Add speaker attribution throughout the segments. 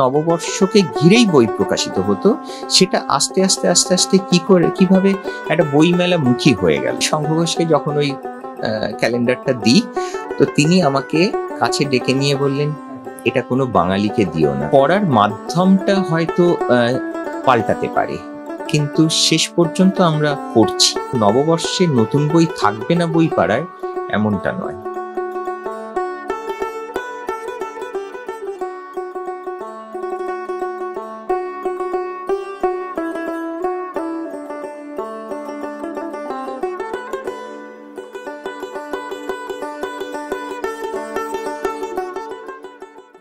Speaker 1: নববর্ষকে ঘিরেই বই প্রকাশিত হতো, সেটা আস্তে আস্তে আস্তে আস্তে কিভাবে একটা বইমেলা মুখী হয়ে গেল। শঙ্খ ঘোষকে যখন ওই ক্যালেন্ডারটা দিই, তো তিনি আমাকে কাছে ডেকে নিয়ে বললেন, এটা কোনো বাঙালিকে দিও না। পড়ার মাধ্যমটা হয়তো পাল্টাতে পারে, কিন্তু শেষ পর্যন্ত আমরা পড়ছি। নববর্ষে নতুন বই থাকবে না বই পাড়ায়, এমনটা নয়।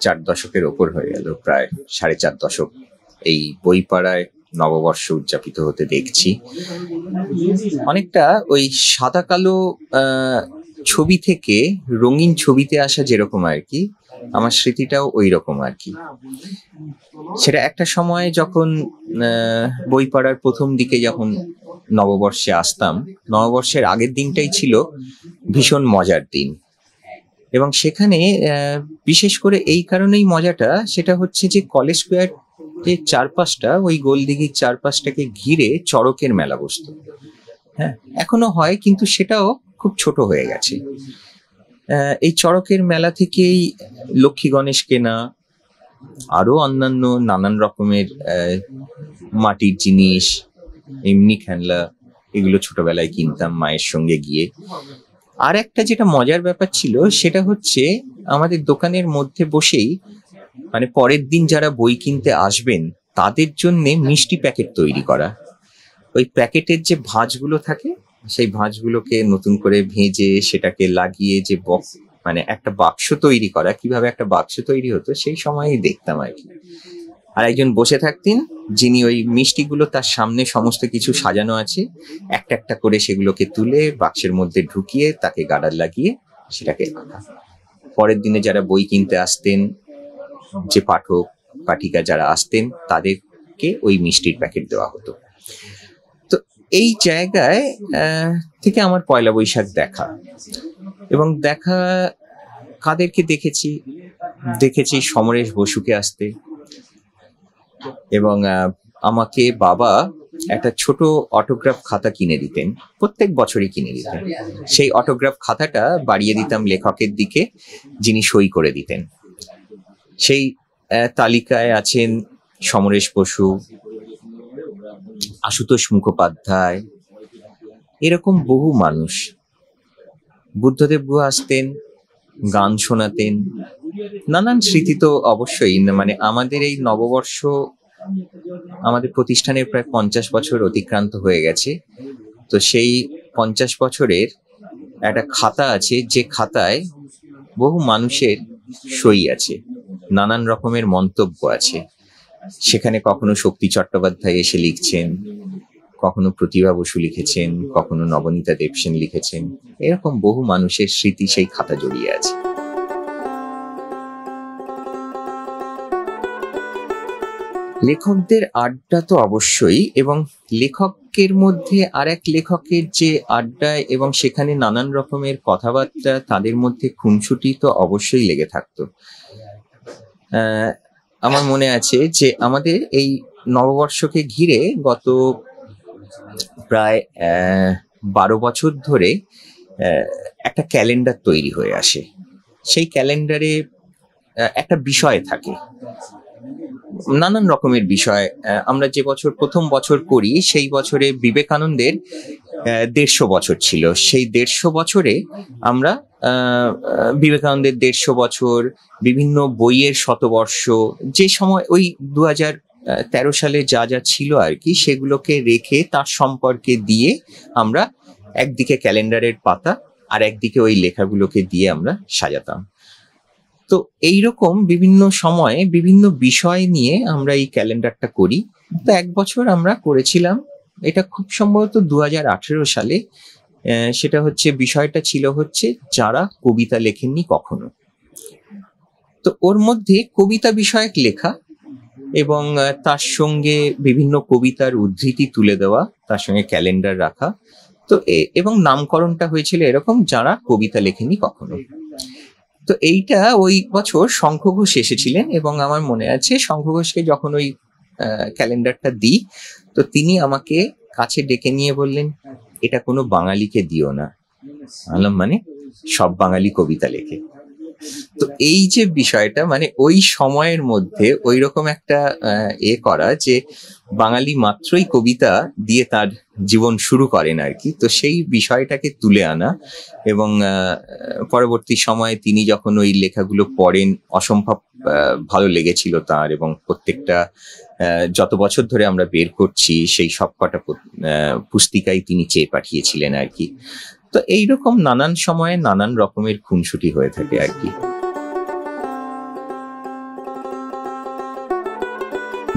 Speaker 1: চার দশকের ওপর হয়ে গেল, প্রায় 4.5 দশক এই বই পাড়ায় নববর্ষ উদযাপিত হতে দেখছি। অনেকটা ওই সাদা কালো ছবি থেকে রঙিন ছবিতে আসা যেরকম আর কি, আমার স্মৃতিটাও ওই রকম আর কি। সেটা একটা সময় যখন বই পাড়ার প্রথম দিকে যখন নববর্ষে আসতাম, নববর্ষের আগের দিনটাই ছিল ভীষণ মজার দিন। এবং সেখানে বিশেষ করে এই কারণেই মজাটা, সেটা হচ্ছে যে কলেজ স্কোয়ার যে চারপাশটা, ওই গোলদিঘির চারপাশটাকে ঘিরে চড়কের মেলা বসতো। হ্যাঁ, এখনো হয়, কিন্তু সেটাও খুব ছোট হয়ে গেছে। এই চড়কের মেলা থেকেই লক্ষ্মী গণেশ কেনা, আরো অন্যান্য নানান রকমের মাটির জিনিস, এমনি খেলনা, এগুলো ছোটবেলায় কিনতাম মায়ের সঙ্গে গিয়ে। আর একটা যেটা মজার ব্যাপার ছিল, সেটা হচ্ছে আমাদের দোকানের মধ্যে বসেই, মানে পরের দিন যারা বই কিনতে আসবেন তাদের জন্য মিষ্টি প্যাকেট তৈরি করা। ওই প্যাকেটের যে ভাঁজগুলো থাকে, সেই ভাঁজগুলোকে নতুন করে ভেজে সেটাকে লাগিয়ে যে মানে একটা বাক্স তৈরি করা। কিভাবে একটা বাক্স তৈরি হতো সেই সময়ই দেখতাম আর কি। আর একজন বসে থাকতেন, যিনি ওই মিষ্টিগুলো, তার সামনে সমস্ত কিছু সাজানো আছে, একটা একটা করে সেগুলোকে তুলে বাক্সের মধ্যে ঢুকিয়ে তাকে গার্ডার লাগিয়ে সেটাকে রাখা। পরের দিনে যারা বই কিনতে আসতেন, যে পাঠক পাঠিকা যারা আসতেন, তাদেরকে ওই মিষ্টির প্যাকেট দেওয়া হতো। তো এই জায়গায় থেকে আমার পয়লা বৈশাখ দেখা, এবং দেখা কাদেরকে দেখেছি সমরেশ বসুকে আসতে। এবং আমাকে বাবা একটা ছোট অটোগ্রাফ খাতা কিনে দিতেন, প্রত্যেক বছরই কিনে দিতেন। সেই অটোগ্রাফ খাতাটা বাড়িয়ে দিতাম লেখকের দিকে, যিনি সই করে দিতেন। সেই তালিকায় আছেন সমরেশ বসু, আশুতোষ মুখোপাধ্যায়, এরকম বহু মানুষ। বুদ্ধদেব গুহা আসতেন, গান শোনাতেন। নানান স্মৃতি তো অবশ্যই। মানে আমাদের এই নববর্ষ, আমাদের প্রতিষ্ঠানের প্রায় 50 বছর অতিক্রান্ত হয়ে গেছে। তো সেই 50 বছরের একটা খাতা আছে, যে খাতায় বহু মানুষের সই আছে, নানান রকমের মন্তব্য আছে। সেখানে কখনো শক্তি চট্টোপাধ্যায় এসে লিখছেন, কখনো প্রতিভা বসু লিখেছেন, কখনো নবনীতা দেবসেন লিখেছেন। এরকম বহু মানুষের স্মৃতি সেই খাতা জড়িয়ে আছে। লেখকদের আড্ডা তো অবশ্যই, এবং লেখকের মধ্যে আর এক লেখকের যে আড্ডায় এবং সেখানে নানান রকমের কথাবার্তা, তাদের মধ্যে খুনসুটি তো অবশ্যই লেগে থাকতো। আমার মনে আছে যে আমাদের এই নববর্ষকে ঘিরে গত প্রায় 12 বছর ধরে একটা ক্যালেন্ডার তৈরি হয়ে আসে। সেই ক্যালেন্ডারে একটা বিষয় থাকে, নানান রকমের বিষয়। আমরা যে বছর প্রথম বছর করি, সেই বছরে বিবেকানন্দের 150 বছর ছিল। সেই 150 বছরে আমরা বিবেকানন্দের 150 বছর, বিভিন্ন বইয়ের শতবর্ষ, যে সময় ওই 2013 সালে যা যা ছিল আর কি, সেগুলোকে রেখে তার সম্পর্কে দিয়ে আমরা একদিকে ক্যালেন্ডারের পাতা আর একদিকে ওই লেখাগুলোকে দিয়ে আমরা সাজাতাম। তো এইরকম বিভিন্ন সময়ে বিভিন্ন বিষয় নিয়ে আমরা এই ক্যালেন্ডারটা করি। তো এক বছর আমরা করেছিলাম, এটা খুব সম্ভবত 2018 সালে। সেটা হচ্ছে, বিষয়টা ছিল হচ্ছে যারা কবিতা লেখেননি কখনো। তো ওর মধ্যে কবিতা বিষয়ক লেখা এবং তার সঙ্গে বিভিন্ন কবিতার উদ্ধৃতি তুলে দেওয়া, তার সঙ্গে ক্যালেন্ডার রাখা। তো এবং নামকরণটা হয়েছিল এরকম, যারা কবিতা লেখেনি কখনো। তো এইটা ওই বছর শঙ্খ ঘোষ এসেছিলেন, এবং আমার মনে আছে শঙ্খ ঘোষকে যখন ওই ক্যালেন্ডারটা দিই, তো তিনি আমাকে কাছে ডেকে নিয়ে বললেন, এটা কোনো বাঙালিকে দিও না। বললাম, মানে? সব বাঙালি কবিতা লেখে। তো এই যে বিষয়টা, মানে ওই সময়ের মধ্যে ওই রকম একটা করা, যে বাঙালি মাত্রই কবিতা দিয়ে তার জীবন শুরু করেন আর কি, তো সেই বিষয়টাকে তুলে আনা। এবং পরবর্তী সময়ে তিনি যখন ওই লেখাগুলো পড়েন, অসম্ভব ভালো লেগেছিল তার, এবং প্রত্যেকটা যত বছর ধরে আমরা বের করছি সেই সব কটা পুস্তিকায় তিনি চেয়ে পাঠিয়েছিলেন আর কি। তো এইরকম নানান সময়ে নানান রকমের খুনসুটি হয়ে থাকে আর কি।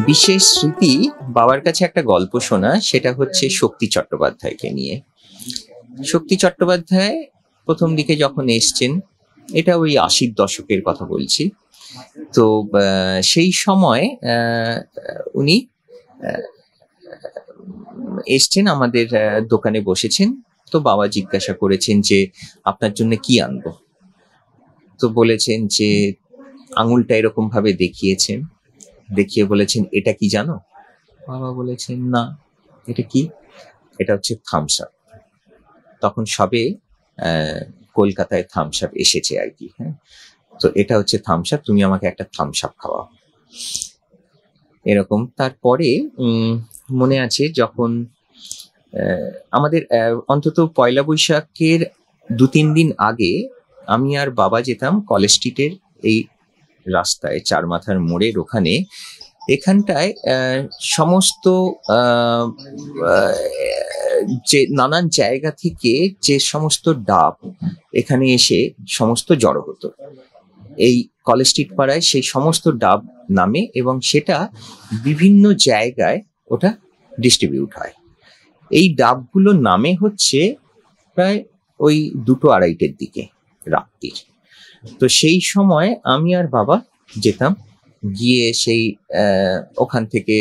Speaker 1: বিশেষ স্মৃতি, বাবার কাছে একটা গল্প শোনা, সেটা হচ্ছে শক্তি চট্টোপাধ্যায়কে নিয়ে। শক্তি চট্টোপাধ্যায় প্রথম দিকে যখন এসছেন, এটা ওই 80-র দশকের কথা বলছি, তো সেই সময় উনি এসছেন, আমাদের দোকানে বসেছেন। তো বাবা জিজ্ঞাসা করেছেন যে আপনার জন্য কি আনবো। তো বলেছেন যে আঙুলটা এরকম ভাবে দেখিয়েছেন, দেখিয়ে বলেছেন, এটা কি জানো? বাবা বলেছেন, না। এটা কি? এটা হচ্ছে থামস আপ। তখন সবে কলকাতায় থামস আপ এসেছে আর কি। হ্যাঁ, তো এটা হচ্ছে থামস আপ, তুমি আমাকে একটা থামস আপ খাওয়াও, এরকম। তারপরে মনে আছে যখন আমাদের অন্তত পয়লা বৈশাখের 2-3 দিন আগে আমি আর বাবা যেতাম কলেজ স্ট্রিটের এই রাস্তায়, চার মাথার মোড়ের ওখানে। এখানটায় সমস্ত যে নানান জায়গা থেকে যে সমস্ত ডাব এখানে এসে সমস্ত জড়ো হতো এই কলেজ স্ট্রিট পাড়ায়, সেই সমস্ত ডাব নামে, এবং সেটা বিভিন্ন জায়গায় ওটা ডিস্ট্রিবিউট হয়। এই ডাবগুলো নামে হচ্ছে প্রায় ওই 2-2:30 দিকে রাত্রির। তো সেই সময় আমি আর বাবা যেতাম, গিয়ে সেই ওখান থেকে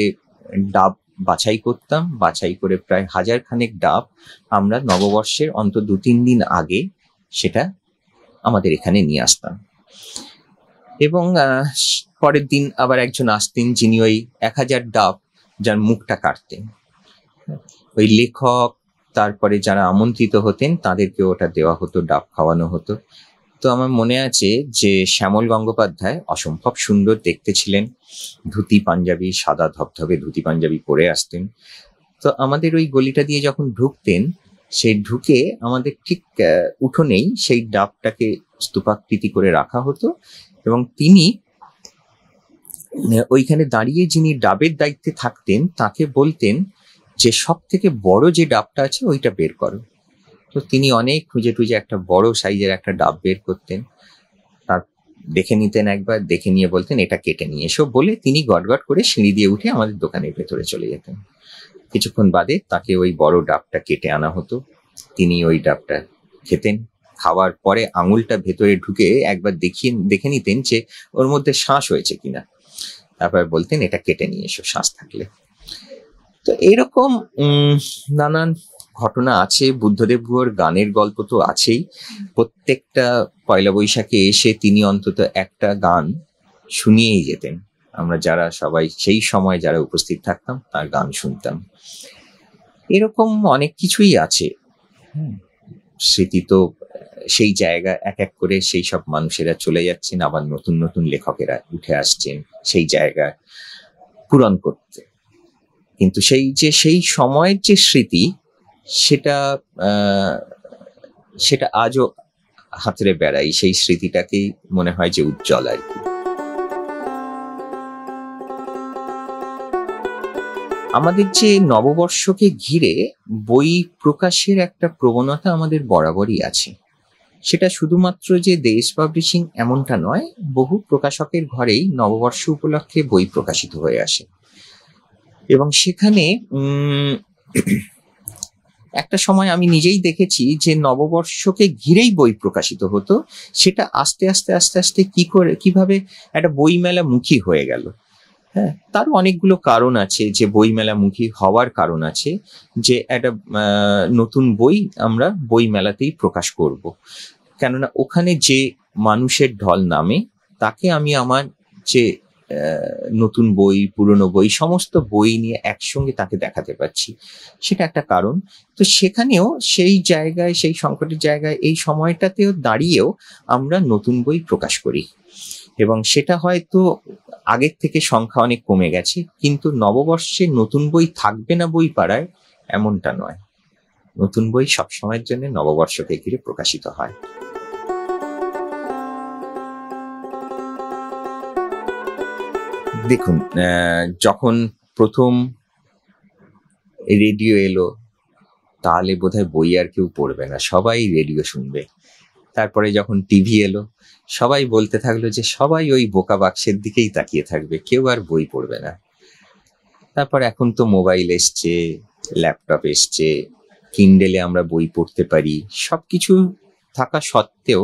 Speaker 1: ডাব বাছাই করতাম, বাছাই করে প্রায় 1000 খানেক ডাব আমরা নববর্ষের অন্তত 2-3 দিন আগে সেটা আমাদের এখানে নিয়ে আসতাম। এবং পরের দিন আবার একজন আসতেন, যিনি ওই 1000 ডাব যার মুখটা কাটতেন, ওই লেখক, তারপরে যারা আমন্ত্রিত হতেন তাদেরকে ওটা দেওয়া হতো, ডাব খাওয়ানো হতো। তো আমার মনে আছে যে শ্যামল গঙ্গোপাধ্যায় অসম্ভব সুন্দর দেখতে ছিলেন, ধুতি পাঞ্জাবি, সাদা ধবধবে ধুতি পাঞ্জাবি পরে আসতেন। তো আমাদের ওই গলিটা দিয়ে যখন ঢুকতেন, সেই ঢুকে আমাদের ঠিক উঠোনেই সেই ডাবটাকে স্তূপাকৃতি করে রাখা হতো, এবং তিনি ওইখানে দাঁড়িয়ে যিনি ডাবের দায়িত্বে থাকতেন তাকে বলতেন যে সব থেকে বড় যে ডাবটা আছে ওইটা বের করো। তো তিনি অনেক খুঁজে টুজে একটা বড় সাইজের একটা ডাব বের করতেন, তার দেখে নিতেন, একবার দেখে নিয়ে বলতেন এটা কেটে নিয়ে এসো, বলে তিনি গটগট করে সিঁড়ি দিয়ে উঠে আমাদের দোকানের ভেতরে চলে যেতেন। কিছুক্ষণ বাদে তাকে ওই বড় ডাবটা কেটে আনা হতো, তিনি ওই ডাবটা খেতেন। খাওয়ার পরে আঙুলটা ভেতরে ঢুকে একবার দেখে নিতেন যে ওর মধ্যে শ্বাস হয়েছে কিনা, তারপর বলতেন এটা কেটে নিয়ে এসো শ্বাস থাকলে। তো এইরকম নানান ঘটনা আছে। বুদ্ধদেব গুহর গানের গল্প তো আছেই। প্রত্যেকটা পয়লা বৈশাখে এসে তিনি অন্তত একটা গান শুনিয়েই যেতেন। আমরা যারা সবাই সেই সময় যারা উপস্থিত থাকতাম তার গান শুনতাম। এরকম অনেক কিছুই আছে। স্মৃতি তো সেই জায়গা এক এক করে সেই সব মানুষেরা চলে যাচ্ছেন, আবার নতুন নতুন লেখকেরা উঠে আসছেন সেই জায়গা পূরণ করতে। কিন্তু সেই সময়ের যে স্মৃতি, সেটা আজও হাতড়ে বেড়াই। সেই স্মৃতিটাকেই মনে হয় যে উজ্জ্বল আর কি। আমাদের যে নববর্ষকে ঘিরে বই প্রকাশের একটা প্রবণতা আমাদের বরাবরই আছে। সেটা শুধুমাত্র যে দেশ পাবলিশিং এমনটা নয়, বহু প্রকাশকের ঘরেই নববর্ষ উপলক্ষে বই প্রকাশিত হয়ে আসে, এবং সেখানে একটা সময় আমি নিজেই দেখেছি যে নববর্ষকে ঘিরেই বই প্রকাশিত হতো, সেটা আস্তে আস্তে আস্তে আস্তে কিভাবে একটা বইমেলা মুখী হয়ে গেল। হ্যাঁ, তার অনেকগুলো কারণ আছে যে বইমেলা মুখী হওয়ার কারণ আছে, যে একটা নতুন বই আমরা বই মেলাতেই প্রকাশ করব। কেননা ওখানে যে মানুষের ঢল নামে তাকে আমি আমার যে নতুন বই, পুরনো বই, সমস্ত বই নিয়ে একসঙ্গে তাকে দেখাতে পারছি, সেটা একটা কারণ। তো সেখানেও সেই জায়গায়, সেই সংকটের জায়গায়, এই সময়টাতেও দাঁড়িয়েও আমরা নতুন বই প্রকাশ করি, এবং সেটা হয়তো আগের থেকে সংখ্যা অনেক কমে গেছে, কিন্তু নববর্ষে নতুন বই থাকবে না বই পাড়ায় এমনটা নয়। নতুন বই সবসময়ের জন্য নববর্ষকে ঘিরে প্রকাশিত হয়। দেখুন, যখন প্রথম রেডিও এলো, তাহলে বোধহয় বই আর কেউ পড়বে না, সবাই রেডিও শুনবে। তারপরে যখন টিভি এলো, সবাই বলতে থাকলো যে সবাই ওই বোকা বাক্সের দিকেই তাকিয়ে থাকবে, কেউ আর বই পড়বে না। তারপর এখন তো মোবাইল এসছে, ল্যাপটপ এসছে, কিন্ডেলে আমরা বই পড়তে পারি। সবকিছু থাকা সত্ত্বেও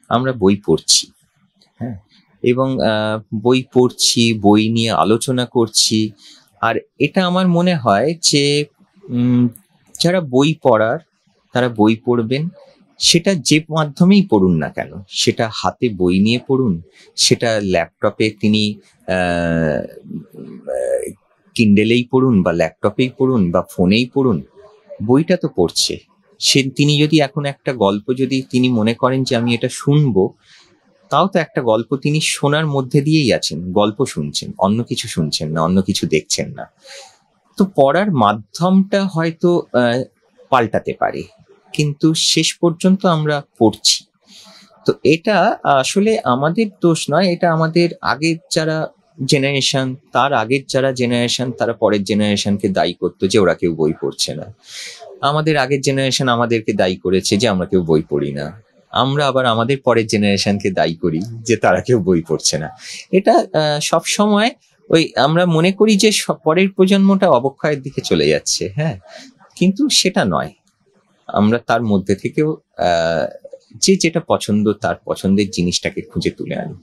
Speaker 1: আমরা বই পড়ছি, হ্যাঁ, এবং বই পড়ছি, বই নিয়ে আলোচনা করছি। আর এটা আমার মনে হয় যে যারা বই পড়ার, তারা বই পড়বেন, সেটা যে মাধ্যমেই পড়ুন না কেন, সেটা হাতে বই নিয়ে পড়ুন, সেটা ল্যাপটপে তিনি কিন্ডেলেই পড়ুন, বা ল্যাপটপেই পড়ুন, বা ফোনেই পড়ুন, বইটা তো পড়ছে। তিনি যদি এখন একটা গল্প যদি তিনি মনে করেন যে আমি এটা শুনবো, তাও তো একটা গল্প তিনি শোনার মধ্যে দিয়েই আছেন, গল্প শুনছেন, অন্য কিছু শুনছেন না, অন্য কিছু দেখছেন না। তো পড়ার মাধ্যমটা হয়তো পাল্টাতে পারে, কিন্তু শেষ পর্যন্ত আমরা পড়ছি। তো এটা আসলে আমাদের দোষ নয়, এটা আমাদের আগের যারা জেনারেশন, তার আগের যারা জেনারেশন, তারা পরের জেনারেশনকে দায়ী করতো যে ওরা কেউ বই পড়ছে না। আমাদের আগের জেনারেশন আমাদেরকে দায়ী করেছে যে আমরা কেউ বই পড়ি না। আমরা আবার আমাদের পরের জেনারেশনকে দায়ী করি যে তারা কেউ বই পড়ছে না। এটা সব সময় ওই আমরা মনে করি যে পরের প্রজন্মটা অবক্ষয়ের দিকে চলে যাচ্ছে, হ্যাঁ, কিন্তু সেটা নয়। আমরা তার মধ্যে থেকেও যে যেটা পছন্দ, তার পছন্দের জিনিসটাকে খুঁজে তুলে আনি।